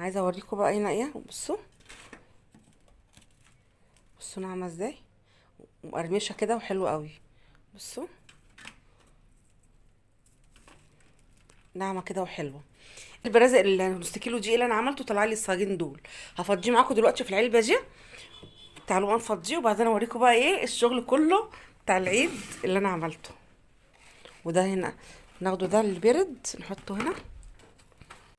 عايزه اوريكم بقى هنا ايه. بصوا بصوا ناعمه ازاي ومقرمشه كده وحلوه قوي. بصوا ناعمه كده وحلوه. البرازق اللي نص كيلو دي اللي انا عملته طلع لي الصاجين دول. هفضيه معاكم دلوقتي في العلبه دي. تعالوا بقى نفضيه وبعدين اوريكم بقى ايه الشغل كله بتاع العيد اللي انا عملته. وده هنا ناخده، ده البرد نحطه هنا.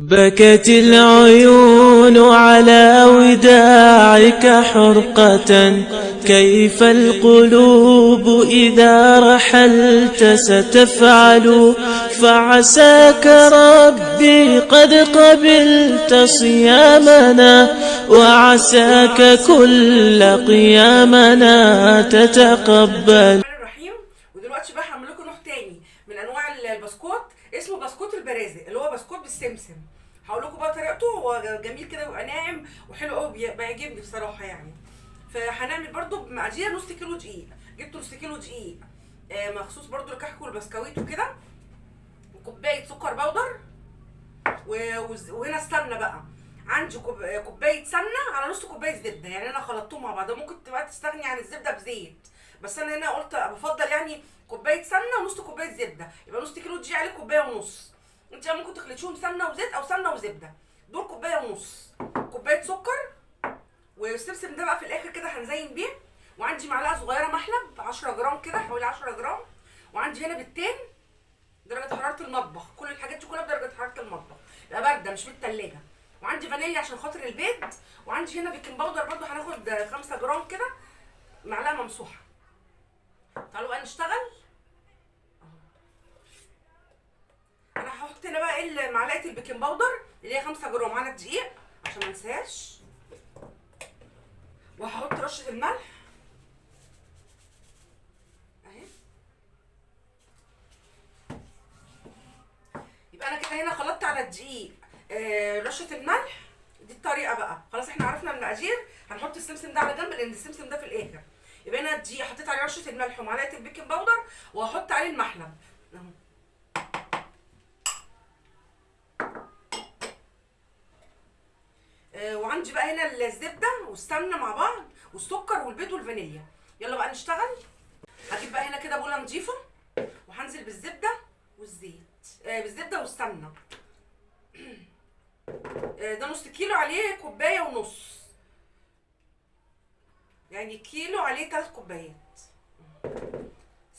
بكت العيون على وداعك حرقة، كيف القلوب إذا رحلت ستفعل؟ فعساك ربي قد قبلت صيامنا، وعساك كل قيامنا تتقبل. الرحيم. ودلوقتي بقى هعمل لكم نوع تاني من انواع البسكوت، اسمه بسكوت البرازق اللي هو بسكوت بالسمسم. هقول لكم بقى طريقته، هو جميل كده ويبقى ناعم وحلو قوي، بيعجبني بصراحه يعني. فهنعمل برده بمقادير نص كيلو دقيق. جبت نص كيلو دقيق مخصوص برده للكحك والبسكويت وكده، وكوبايه سكر بودر، وهنا السمنه بقى. عندي كوبايه سمنه على نص كوبايه زبده، يعني انا خلطتهم مع بعض. ممكن تبقى تستغني عن الزبده بزيت، بس انا هنا قلت بفضل يعني كوبايه سمنه ونص كوبايه زبده، يبقى نص كيلو دي عليه كوبايه ونص. انت ممكن تخلطيهم سمنه وزيت او سمنه وزبده. دول كوبايه ونص. كوبايه سكر، والسمسم ده بقى في الاخر كده هنزين بيه. وعندي معلقه صغيره محلب 10 جرام كده، حوالي 10 جرام. وعندي هنا بيضتين درجه حراره المطبخ. كل الحاجات دي كلها بدرجه حراره المطبخ، يبقى بارده مش بالتلاجة. وعندي فانيليا عشان خاطر البيض. وعندي هنا بيكنج باودر برده هناخد 5 جرام كده، معلقه ممسوحه. تعالوا بقى نشتغل. انا هحط هنا بقى معلقه البيكنج باودر اللي هي 5 جرام على الدقيق عشان ما انساهاش. وهحط رشه الملح اهي. يبقى انا كده هنا خلطت على الدقيق رشه الملح. دي الطريقه بقى، خلاص احنا عرفنا المقادير. هنحط السمسم ده على جنب لان السمسم ده في الاخر. يبقى انا الدقيق حطيت عليه رشه الملح ومعلقه البيكنج باودر، وهحط عليه المحلب اهو. وعندي بقى هنا الزبده والسمنه مع بعض والسكر والبيض والفانيليا. يلا بقى نشتغل. هجيب بقى هنا كده بوله نظيفه وهنزل بالزبده والزيت، بالزبده والسمنه. ده نص كيلو عليه كوبايه ونص، يعني كيلو عليه 3 كوبايات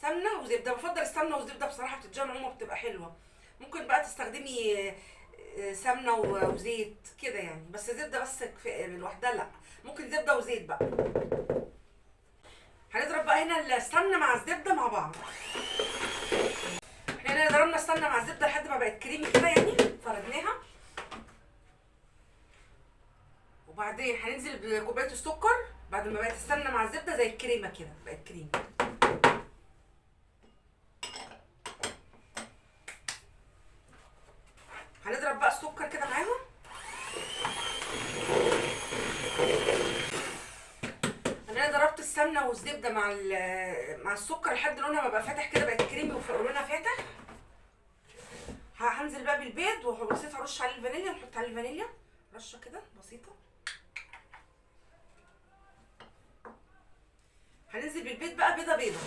سمنه وزبده. بفضل السمنه والزبده بصراحه بتديها نعومه بتبقى حلوه. ممكن بقى تستخدمي سمنه وزيت كده يعني، بس زبده بس لوحدها لا، ممكن زبده وزيت بقى. هنضرب بقى هنا السمنه مع الزبده مع بعض. احنا هنا ضربنا السمنه مع الزبده لحد ما بقت كريمي كده، يعني فردناها. وبعدين هننزل بكوبايه السكر بعد ما بقت السمنه مع الزبده زي الكريمه كده، بقت كريمه. هنضرب بقى السكر كده معاهم. انا ضربت السمنه والزبده مع السكر لحد لونها ما بقى فاتح كده، بقت كريمي ولونها فاتح. هنزل بقى بالبيض وبسيط، هرش عليه الفانيليا، نحط عليه الفانيليا رشه كده بسيطه. هننزل بالبيض بقى بيضه بيضه.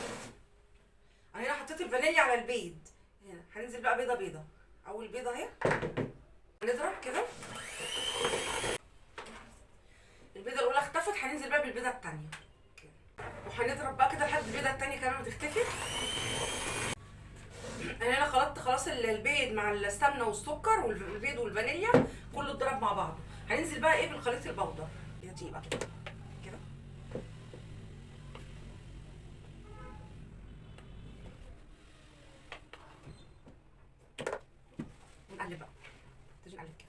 انا هنا حطيت الفانيليا على البيض، هنا هننزل بقى بيضه بيضه. اول بيضه اهي. هنضرب كده. البيضه الاولى اختفت، هننزل بقى بالبيضه الثانيه وهنضرب بقى كده لحد البيضه الثانيه كمان ما تختفي. انا هنا خلطت خلاص البيض مع السمنه والسكر والبيض والفانيليا كله اتضرب مع بعضه. هننزل بقى ايه بالخليط البودر دي بقى كده كده. نقلب بقى، تيجي نقلب كده.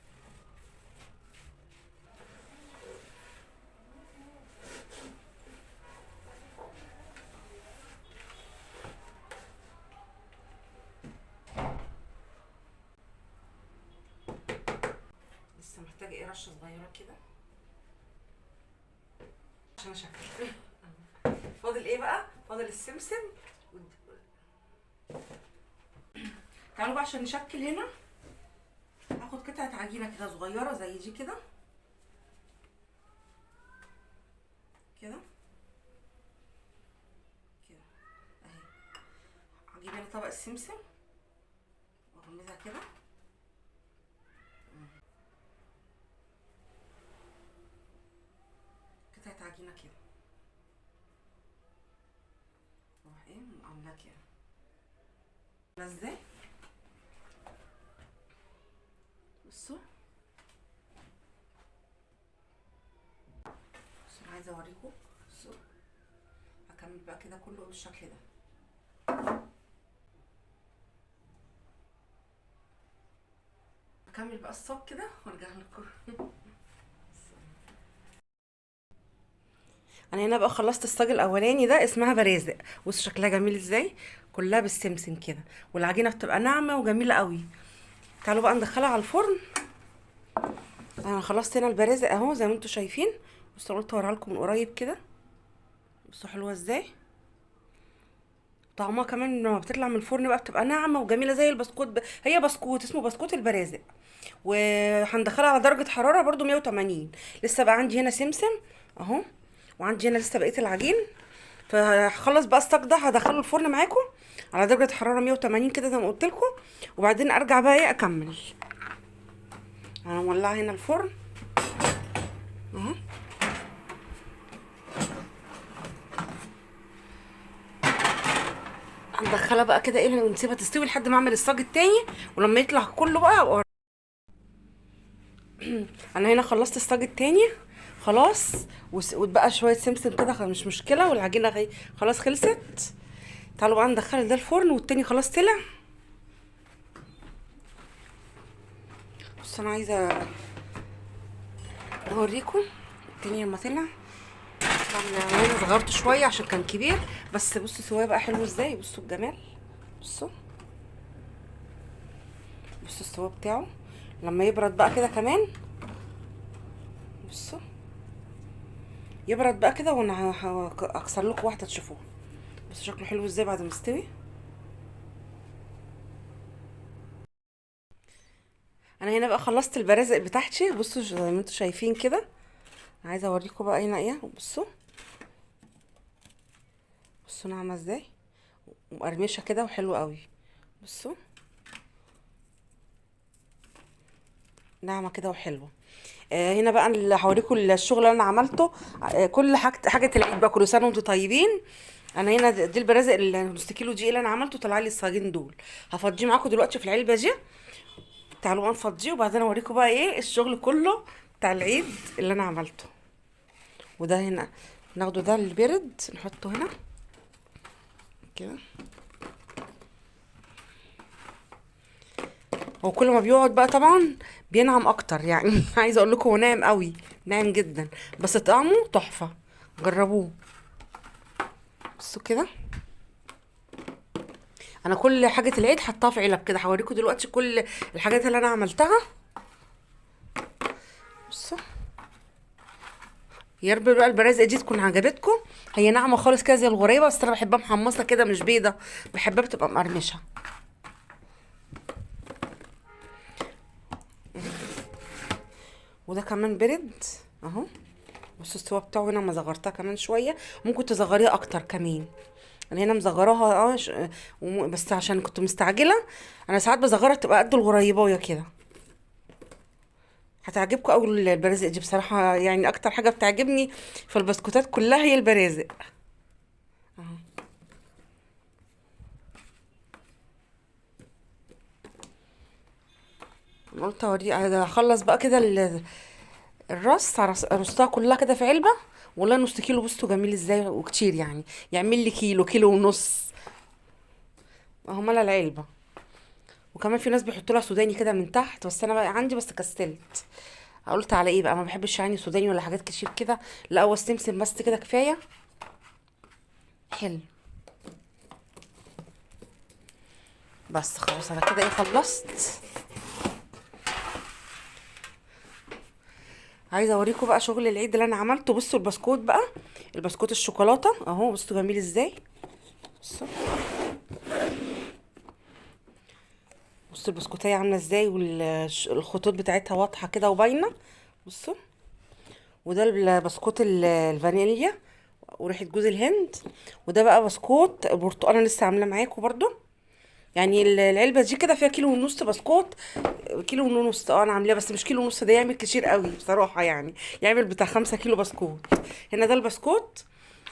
لسه محتاجه ايه رشه صغيره كده عشان اشكل. فاضل ايه بقى؟ فاضل السمسم. تعالوا بقى عشان نشكل. هنا هاخد قطعه عجينه كده صغيره زي دي كده كده كده اهي. هجيب انا طبق السمسم واغمزها كده. قطعة عجينة كده، واروح ايه عاملاها كده. ازاي؟ بصوا بصوا، عايزه اوريكم. بصوا هكمل بقى كده كله بالشكل ده. هكمل بقى الصاج كده وارجع لكم. انا هنا بقى خلصت الصاج الاولاني ده، اسمها برازق. بصوا شكلها جميل ازاي، كلها بالسمسم كده، والعجينه بتبقى ناعمه وجميله قوي. تعالوا بقى ندخلها على الفرن. انا خلصت هنا البرازق اهو زي ما انتم شايفين. بصوا قلت اوريها لكم من قريب كده. بصوا حلوه ازاي، طعمها كمان لما بتطلع من الفرن بقى بتبقى ناعمه وجميله زي البسكوت هي بسكوت اسمه بسكوت البرازق. وهندخلها على درجه حراره برضو 180. لسه بقى عندي هنا سمسم اهو، وعندي هنا لسه بقيه العجين. فهخلص بقى الصاج ده هدخله الفرن معاكم على درجه حراره 180 كده زي ما قلت لكم، وبعدين ارجع بقى ايه اكمل. انا مولعه هنا الفرن اهو. هندخلها بقى كده ايه ونسيبها تستوي لحد ما اعمل الصاج التاني، ولما يطلع كله بقى انا هنا خلصت الصاج التاني خلاص. واتبقى شويه سمسم كده مش مشكله، والعجينه خلاص خلصت. تعالوا بقى ندخل ده الفرن، والتاني خلاص طلع. بص انا عايزه اوريكم التاني لما طلع. طبعا انا صغرته شويه عشان كان كبير، بس بصوا سواه بقى حلو ازاي. بصوا الجمال، بصوا السوا بتاعه لما يبرد بقى كده كمان. بصوا يبرد بقى كده وانا هكسر لكم واحده تشوفوها. بصوا شكله حلو ازاي بعد ما يستوي. انا هنا بقى خلصت البرازق بتاعتي. بصوا زي ما انتم شايفين كده. عايزه اوريكم بقى هنا ايه. بصوا بصوا ناعمه ازاي ومقرمشه كده وحلوه قوي. بصوا ناعمه كده وحلوه. هنا بقى اللي هوريكم الشغل اللي انا عملته. كل حاجه العيد بقى، كل سنه وانتم طيبين. انا هنا دي البرازق النص كيلو دي اللي انا عملته، طلع لي الصاجين دول. هفضيه معاكم دلوقتي في العلبه دي. تعالوا بقى نفضيه وبعدين اوريكم بقى ايه الشغل كله بتاع العيد اللي انا عملته. وده هنا ناخده ده البرد نحطه هنا كده. هو كل ما بيقعد بقى طبعا بينعم اكتر يعني. عايزه اقول لكم هو ناعم قوي، ناعم جدا، بس طعمه تحفه. جربوه. بصوا كده. انا كل حاجه العيد حطاها في علب كده. هوريكم دلوقتي كل الحاجات اللي انا عملتها. بصوا يا رب بقى البرازق دي تكون عجبتكم. هي ناعمه خالص كده زي الغريبه، بس انا بحبها محمصه كده مش بيضه، بحبها بتبقى مقرمشه. وده كمان برد اهو. بصوا السوا بتاعه هنا ما صغرتها كمان شويه، ممكن تصغريها اكتر كمان. انا هنا مصغراها بس عشان كنت مستعجله. انا ساعات بصغرها تبقى قد الغريبايه كده. هتعجبكم قوي البرازق دي بصراحه، يعني اكتر حاجه بتعجبني في البسكوتات كلها هي البرازق اهو. أنا قلت هخلص بقى كده الرص رصتها كلها كده في علبه. والله نص كيلو. بصوا جميل ازاي وكتير يعني، يعمل لي كيلو ونص اهو ملا العلبه. وكمان في ناس بيحطوا لها سوداني كده من تحت، بس انا بقى عندي بس كسلت. قلت على ايه بقى، ما بحبش يعني سوداني ولا حاجات كتير كده. لا هو السمسم بس كده كفايه. حلو. بس خلاص انا كده ايه خلصت. عايزه اوريكم بقى شغل العيد اللي انا عملته. بصوا البسكوت بقى، البسكوت الشوكولاته اهو. بصوا جميل ازاي. بصوا بصوا البسكوتيه عامله ازاي، والخطوط بتاعتها واضحه كده وباينه. بصوا. وده البسكوت الفانيليا وريحه جوز الهند. وده بقى بسكوت برتقاله لسه عامله معاكم برضو. يعني العلبه دي كده فيها كيلو ونص بسكوت. كيلو ونص انا عاملاه، بس مش كيلو ونص، ده يعمل كتير قوي بصراحه يعني. يعمل بتاع 5 كيلو بسكوت. هنا ده البسكوت.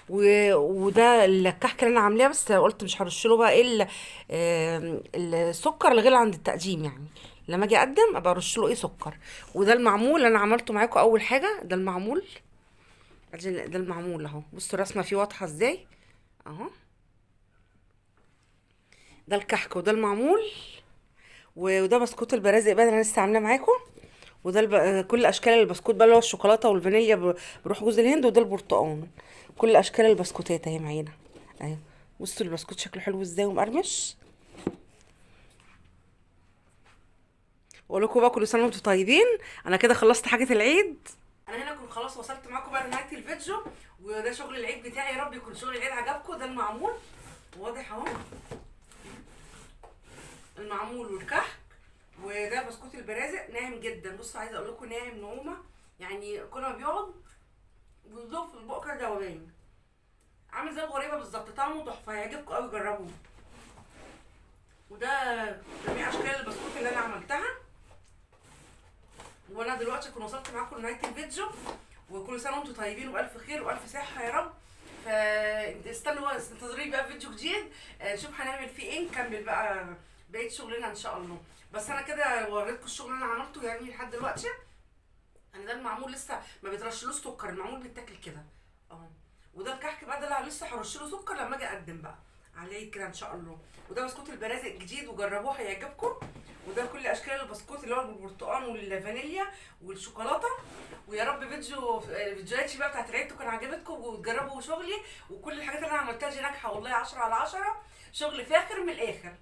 وده الكحك اللي انا عاملاه، بس قلت مش هرش له بقى ايه السكر لغايه عند التقديم يعني. لما اجي اقدم ابقى ارش له ايه سكر. وده المعمول اللي انا عملته معاكم اول حاجه، ده المعمول. ده المعمول اهو، بصوا الرسمه فيه واضحه ازاي اهو. ده الكحك وده المعمول. وده بسكوت البرازق بقى اللي انا لسه عاملاه معاكم. وده كل اشكال البسكوت بقى، اللي هو الشوكولاته والفانيليا بروح جوز الهند، وده البرتقال. كل اشكال البسكوتات اهي معانا اهي. بصوا البسكوت شكله حلو ازاي ومقرمش. واقول لكم بقى كل سنه وانتم طيبين. انا كده خلصت حاجه العيد. انا هنا كنت خلاص وصلت معاكم بقى لنهايه الفيديو. وده شغل العيد بتاعي، يا رب يكون شغل العيد عجبكم. ده المعمول واضح اهو، المعمول والكحك. وده بسكوت البرازق ناعم جدا. بصوا عايزه اقول لكم ناعم نعومه، يعني كل ما بيقعد بيضيف في البق كده دوبان، عامل زي الغريبه بالظبط. طعمه تحفه، هيعجبكم قوي، جربوه. وده جميع اشكال البسكوت اللي انا عملتها. وانا دلوقتي اكون وصلت معاكم لنهايه الفيديو. وكل سنه وانتم طيبين والف خير والف صحه يا رب. فاستنوا بقى، انتظروني بقى في فيديو جديد. نشوف هنعمل فيه ايه، نكمل بقى بقيه شغلنا ان شاء الله. بس انا كده وريتكم الشغل اللي انا عملته يعني لحد دلوقتي. انا ده المعمول لسه ما بيترشلوش سكر، المعمول بيتاكل كده اهو. وده الكحك بقى، ده اللي لسه هرشله سكر لما اجي اقدم بقى عليه كده ان شاء الله. وده بسكوت البرازق جديد، وجربوه هيعجبكم. وده كل اشكال البسكوت اللي هو بالبرتقال والفانيليا والشوكولاته. ويا رب فيديوهاتي بقى بتاعت العيد تكون عجبتكم وتجربوا شغلي. وكل الحاجات اللي انا عملتها دي ناجحه والله، 10 على 10. شغل فاخر من الاخر.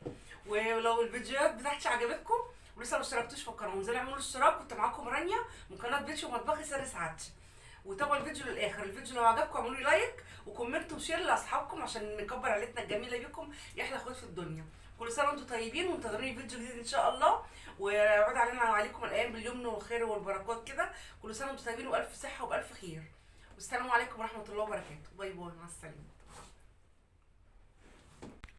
ولو الفيديوهات بتاعتي عجبتكم ولسه ما اشتركتوش في القناه، انزلوا اعملوا اشتراك. كنت معاكم رانيا من قناه بيتش ومطبخي سر سعادتي. وتابعوا الفيديو للاخر. الفيديو لو عجبكم اعملوا لي لايك وكومنت وشير لاصحابكم عشان نكبر عيلتنا الجميله بيكم يا احلى اخوات في الدنيا. كل سنه وانتم طيبين، وانتظروني فيديو جديد ان شاء الله. ويعود علينا وعليكم الايام باليمن والخير والبركات كده. كل سنه وانتم طيبين والف صحه والف خير. والسلام عليكم ورحمه الله وبركاته. باي باي، مع السلامه.